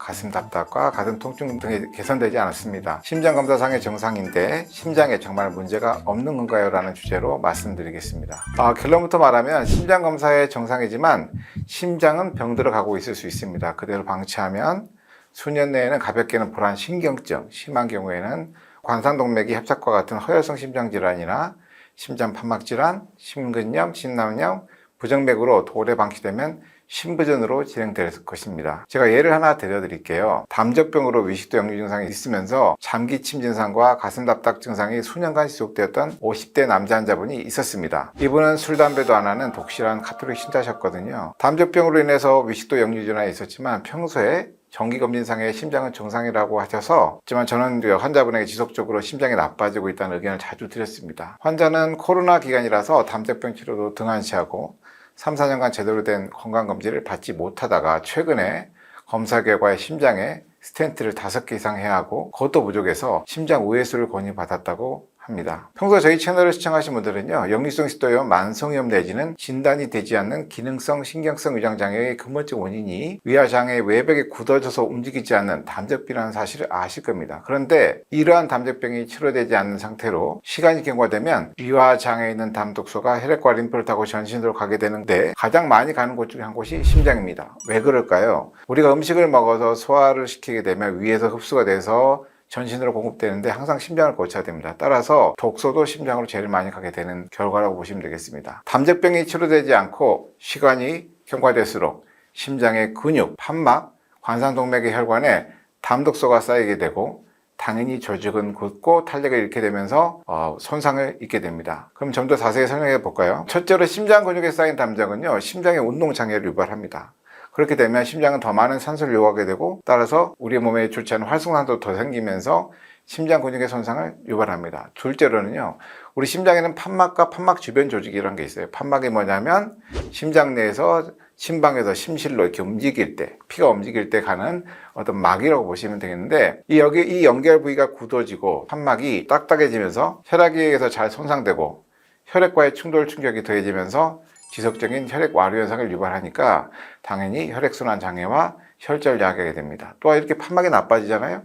가슴 답답과 가슴 통증 등이 개선되지 않았습니다. 심장검사상의 정상인데 심장에 정말 문제가 없는 건가요? 라는 주제로 말씀드리겠습니다. 결론부터 말하면 심장검사의 정상이지만 심장은 병들어 가고 있을 수 있습니다. 그대로 방치하면 수년 내에는 가볍게는 불안 신경증, 심한 경우에는 관상동맥이 협착과 같은 허혈성 심장질환이나 심장 판막질환, 심근염, 심낭염, 부정맥으로 오래 방치되면 심부전으로 진행될 것입니다. 제가 예를 하나 들려드릴게요. 담적병으로 위식도 역류 증상이 있으면서 잠기침 증상과 가슴 답답 증상이 수년간 지속되었던 50대 남자 환자분이 있었습니다. 이분은 술, 담배도 안 하는 독실한 카톨릭 신자셨거든요. 담적병으로 인해서 위식도 역류 질환이 있었지만 평소에 정기검진상의 심장은 정상이라고 하셔서, 하지만 저는 환자분에게 지속적으로 심장이 나빠지고 있다는 의견을 자주 드렸습니다. 환자는 코로나 기간이라서 담적병 치료도 등한시하고 3, 4년간 제대로 된 건강검진을 받지 못하다가 최근에 검사 결과에 심장에 스텐트를 5개 이상 해야 하고 그것도 부족해서 심장 우회수를 권유받았다고 합니다. 평소 저희 채널을 시청하신 분들은요, 역류성 식도염, 만성염 내지는 진단이 되지 않는 기능성 신경성 위장장애의 근본적 원인이 위아장의 외벽에 굳어져서 움직이지 않는 담적병이라는 사실을 아실 겁니다. 그런데 이러한 담적병이 치료되지 않는 상태로 시간이 경과되면 위아장에 있는 담독소가 혈액과 림프를 타고 전신으로 가게 되는데 가장 많이 가는 곳 중에 한 곳이 심장입니다. 왜 그럴까요? 우리가 음식을 먹어서 소화를 시키게 되면 위에서 흡수가 돼서 전신으로 공급되는데 항상 심장을 거쳐야 됩니다. 따라서 독소도 심장으로 제일 많이 가게 되는 결과라고 보시면 되겠습니다. 담적병이 치료되지 않고 시간이 경과될수록 심장의 근육, 판막, 관상동맥의 혈관에 담독소가 쌓이게 되고 당연히 조직은 굳고 탄력을 잃게 되면서 손상을 입게 됩니다. 그럼 좀 더 자세히 설명해 볼까요? 첫째로 심장 근육에 쌓인 담적은요, 심장의 운동장애를 유발합니다. 그렇게 되면 심장은 더 많은 산소를 요구하게 되고 따라서 우리 몸에 좋지 않은 활성산도 더 생기면서 심장 근육의 손상을 유발합니다. 둘째로는요, 우리 심장에는 판막과 판막 주변 조직이라는 게 있어요. 판막이 뭐냐면 심장 내에서 심방에서 심실로 이렇게 움직일 때, 피가 움직일 때 가는 어떤 막이라고 보시면 되겠는데, 이 연결 부위가 굳어지고 판막이 딱딱해지면서 혈액에 의해서 잘 손상되고 혈액과의 충돌 충격이 더해지면서 지속적인 혈액 와류 현상을 유발하니까 당연히 혈액순환 장애와 혈전을 야기하게 됩니다. 또한 이렇게 판막이 나빠지잖아요.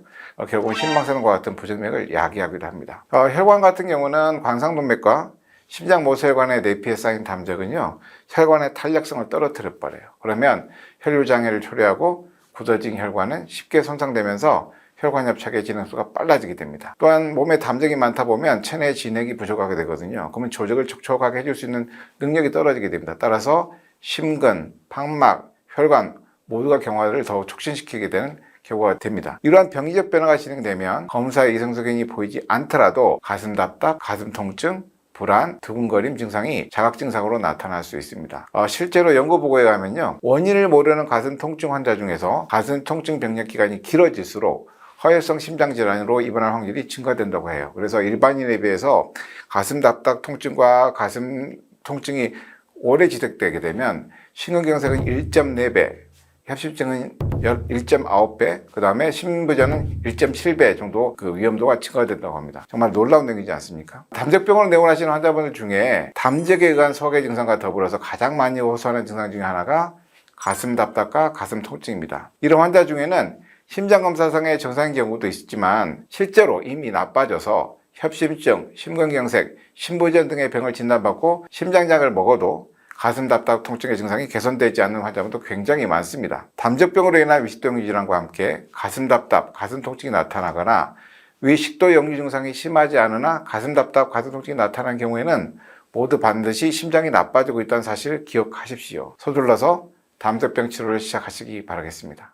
결국은 심방사능과 같은 부정맥을 야기하기도 합니다. 혈관 같은 경우는 관상동맥과 심장 모세혈관의 내피에 쌓인 담적은요, 혈관의 탄력성을 떨어뜨려 버려요. 그러면 혈류 장애를 초래하고 굳어진 혈관은 쉽게 손상되면서 혈관 협착의 진행수가 빨라지게 됩니다. 또한 몸에 담적이 많다 보면 체내 진액이 부족하게 되거든요. 그러면 조직을 촉촉하게 해줄 수 있는 능력이 떨어지게 됩니다. 따라서 심근, 판막, 혈관 모두가 경화를 더욱 촉진시키게 되는 결과가 됩니다. 이러한 병리적 변화가 진행되면 검사에 이상소견이 보이지 않더라도 가슴 답답, 가슴 통증, 불안, 두근거림 증상이 자각 증상으로 나타날 수 있습니다. 실제로 연구 보고에 가면요, 원인을 모르는 가슴 통증 환자 중에서 가슴 통증 병력 기간이 길어질수록 허혈성 심장질환으로 입원할 확률이 증가된다고 해요. 그래서 일반인에 비해서 가슴 답답 통증과 가슴 통증이 오래 지속되게 되면 심근경색은 1.4배, 협심증은 1.9배, 그 다음에 심부전은 1.7배 정도 그 위험도가 증가된다고 합니다. 정말 놀라운 내용이지 않습니까? 담적병으로 내원하시는 환자분들 중에 담적에 의한 소화기 증상과 더불어서 가장 많이 호소하는 증상 중에 하나가 가슴 답답과 가슴 통증입니다. 이런 환자 중에는 심장검사상의 정상인 경우도 있지만 실제로 이미 나빠져서 협심증, 심근경색, 심부전 등의 병을 진단받고 심장약을 먹어도 가슴 답답 통증의 증상이 개선되지 않는 환자분도 굉장히 많습니다. 담적병으로 인한 위식도 역류 질환과 함께 가슴 답답, 가슴 통증이 나타나거나 위식도 역류 증상이 심하지 않으나 가슴 답답, 가슴 통증이 나타나는 경우에는 모두 반드시 심장이 나빠지고 있다는 사실을 기억하십시오. 서둘러서 담적병 치료를 시작하시기 바라겠습니다.